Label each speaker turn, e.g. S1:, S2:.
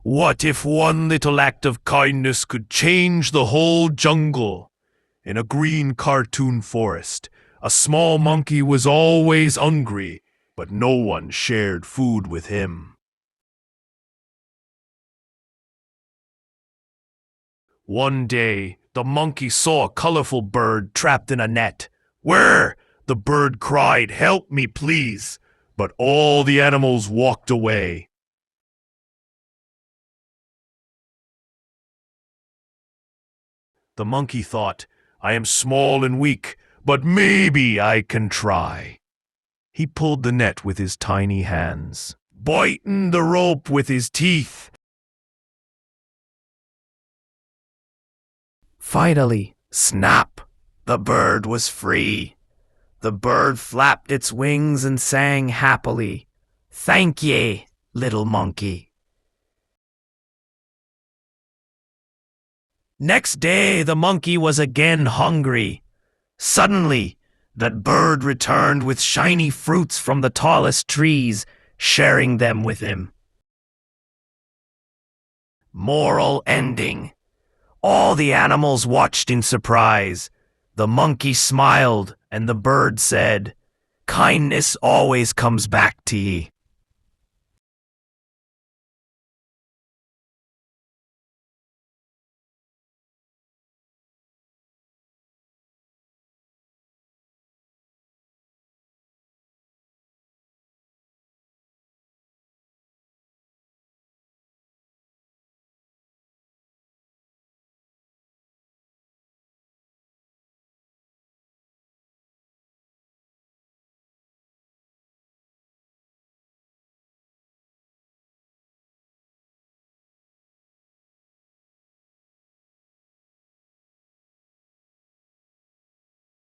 S1: What if one little act of kindness could change the whole jungle? In a green cartoon forest, a small monkey was always hungry, but no one shared food with him. One day, the monkey saw a colorful bird trapped in a net. "Where?" the bird cried, "Help me, please." But all the animals walked away. The monkey thought, "I am small and weak, but maybe I can try." He pulled the net with his tiny hands, biting the rope with his teeth. Finally, snap! The bird was free. The bird flapped its wings and sang happily, "Thank ye, little monkey." Next day, the monkey was again hungry. Suddenly, that bird returned with shiny fruits from the tallest trees, sharing them with him. Moral ending. All the animals watched in surprise. The monkey smiled, and the bird said, "Kindness always comes back to ye."